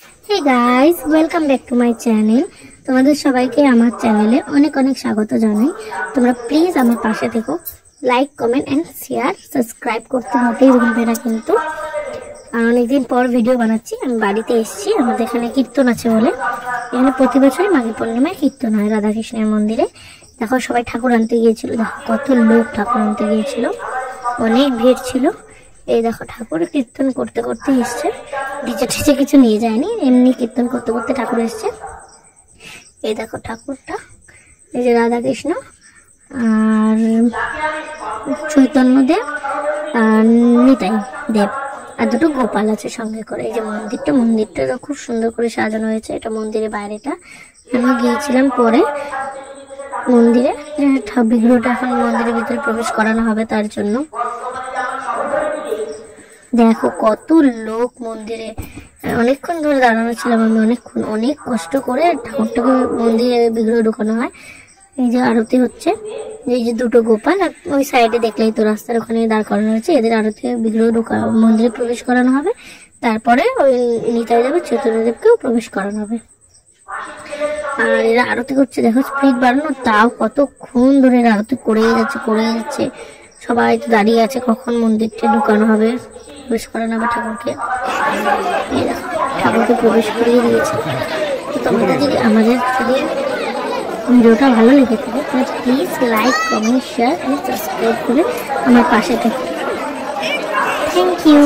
Hey guys, welcome back to my channel. তোমাদের সবাইকে আমার চ্যানেলে অনেক অনেক স্বাগত জানাই। তোমরা প্লিজ আমার পাশে থেকো, like, comment and share, subscribe করতে মোটেই ভুলবে না কিন্তু। আর অনেকদিন পর ভিডিও বানাচ্ছি। আমি বাড়িতে এসেছি, আমাদের এখানে কীর্তন আছে বলে। এখানে প্রতি বছরই মাঘী পূর্ণিমায় কীর্তন হয় রাধাকৃষ্ণের মন্দিরে। দেখো সবাই ঠাকুর আনতে গিয়েছিল, দেখো কত লোক ঠাকুর আনতে গিয়েছিল, অনেক ভিড় ছিল। এই দেখো ঠাকুর কীর্তন করতে করতে এসছে, ডিজে টিজে কিছু নিয়ে যায়নি, এমনি কীর্তন করতে করতে ঠাকুর এসছে। এই দেখো ঠাকুরটা, এই যে রাধাকৃষ্ণ আর চৈতন্য দেব আর নিতাই দেব আর দুটো গোপাল আছে সঙ্গে করে। এই যে মন্দিরটা খুব সুন্দর করে সাজানো হয়েছে। এটা মন্দিরের বাইরেটা, আমি গিয়েছিলাম পরে মন্দিরে। বিগ্রহটা এখন মন্দিরের ভিতরে প্রবেশ করানো হবে, তার জন্য দেখো কত লোক মন্দিরে। অনেকক্ষণ ধরে দাঁড়ানো ছিলাম আমি, অনেক কষ্ট করে ঠাকুরটাকে মন্দিরে বিগ্রহ ঢুকানো হয়। এই যে আরতি হচ্ছে, এই যে দুটো গোপাল আর ওই সাইডে দেখলেই তো রাস্তার ওখানে দাঁড় করানো হয়েছে, এদের আরতি বিগ্রহ মন্দিরে প্রবেশ করানো হবে। তারপরে ওই নিতাই দেবের চৈতন্যদেবকেও প্রবেশ করানো হবে। আর এরা আরতি করছে, দেখো স্পিড বাড়ানো, তাও কতক্ষণ ধরে এরা আরতি করেই যাচ্ছে। সবাই তো দাঁড়িয়ে আছে কখন মন্দিরটা ঢুকানো হবে, প্রবেশ করানো হবে ঠাকুরকে। ঠাকুরকে প্রবেশ করিয়ে দিয়েছে। তো তোমাদের যদি আমাদের ভিডিওটা ভালো লেগে থাকে তাহলে please like, comment, share and subscribe করে আমার পাশে থাকো। Thank you.